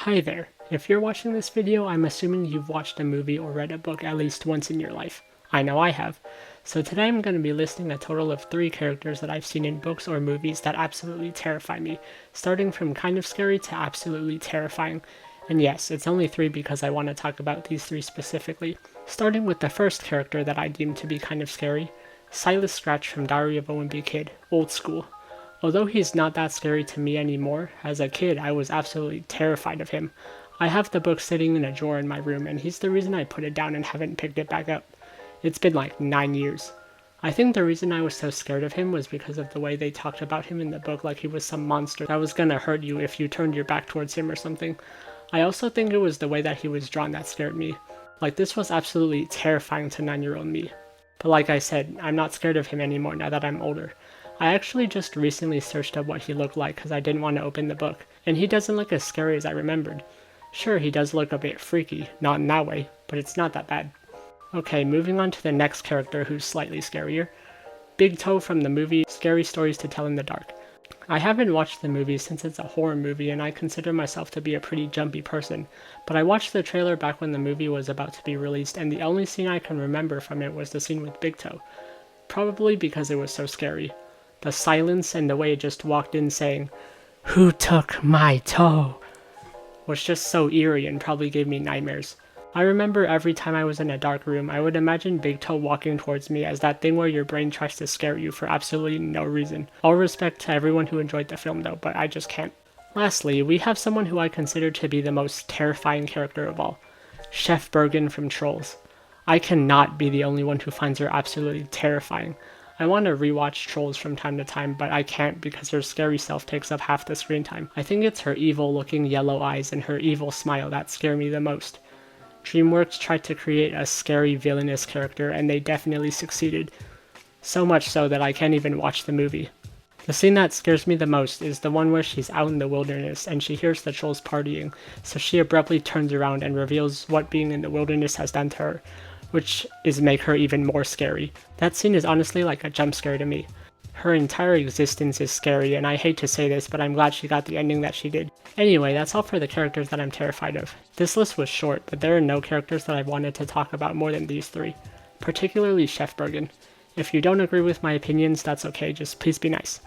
Hi there. If you're watching this video, I'm assuming you've watched a movie or read a book at least once in your life. I know I have. So today I'm going to be listing a total of 3 characters that I've seen in books or movies that absolutely terrify me, starting from kind of scary to absolutely terrifying. And yes, it's only 3 because I want to talk about these 3 specifically. Starting with the first character that I deem to be kind of scary, Silas Scratch from Diary of a Wimpy Kid, old school. Although he's not that scary to me anymore, as a kid I was absolutely terrified of him. I have the book sitting in a drawer in my room, and he's the reason I put it down and haven't picked it back up. It's been like 9 years. I think the reason I was so scared of him was because of the way they talked about him in the book, like he was some monster that was gonna hurt you if you turned your back towards him or something. I also think it was the way that he was drawn that scared me. Like, this was absolutely terrifying to 9-year-old me. But like I said, I'm not scared of him anymore now that I'm older. I actually just recently searched up what he looked like because I didn't want to open the book, and he doesn't look as scary as I remembered. Sure, he does look a bit freaky, not in that way, but it's not that bad. Okay, moving on to the next character who's slightly scarier. Big Toe from the movie Scary Stories to Tell in the Dark. I haven't watched the movie since it's a horror movie and I consider myself to be a pretty jumpy person, but I watched the trailer back when the movie was about to be released and the only scene I can remember from it was the scene with Big Toe. Probably because it was so scary. The silence and the way it just walked in saying, "Who took my toe?" was just so eerie and probably gave me nightmares. I remember every time I was in a dark room, I would imagine Big Toe walking towards me as that thing where your brain tries to scare you for absolutely no reason. All respect to everyone who enjoyed the film though, but I just can't. Lastly, we have someone who I consider to be the most terrifying character of all. Chef Bergen from Trolls. I cannot be the only one who finds her absolutely terrifying. I want to rewatch Trolls from time to time, but I can't because her scary self takes up half the screen time. I think it's her evil looking yellow eyes and her evil smile that scare me the most. DreamWorks tried to create a scary villainous character and they definitely succeeded. So much so that I can't even watch the movie. The scene that scares me the most is the one where she's out in the wilderness and she hears the trolls partying, so she abruptly turns around and reveals what being in the wilderness has done to her, which is make her even more scary. That scene is honestly like a jump scare to me. Her entire existence is scary, and I hate to say this, but I'm glad she got the ending that she did. Anyway, that's all for the characters that I'm terrified of. This list was short, but there are no characters that I've wanted to talk about more than these 3, particularly Chef Bergen. If you don't agree with my opinions, that's okay, just please be nice.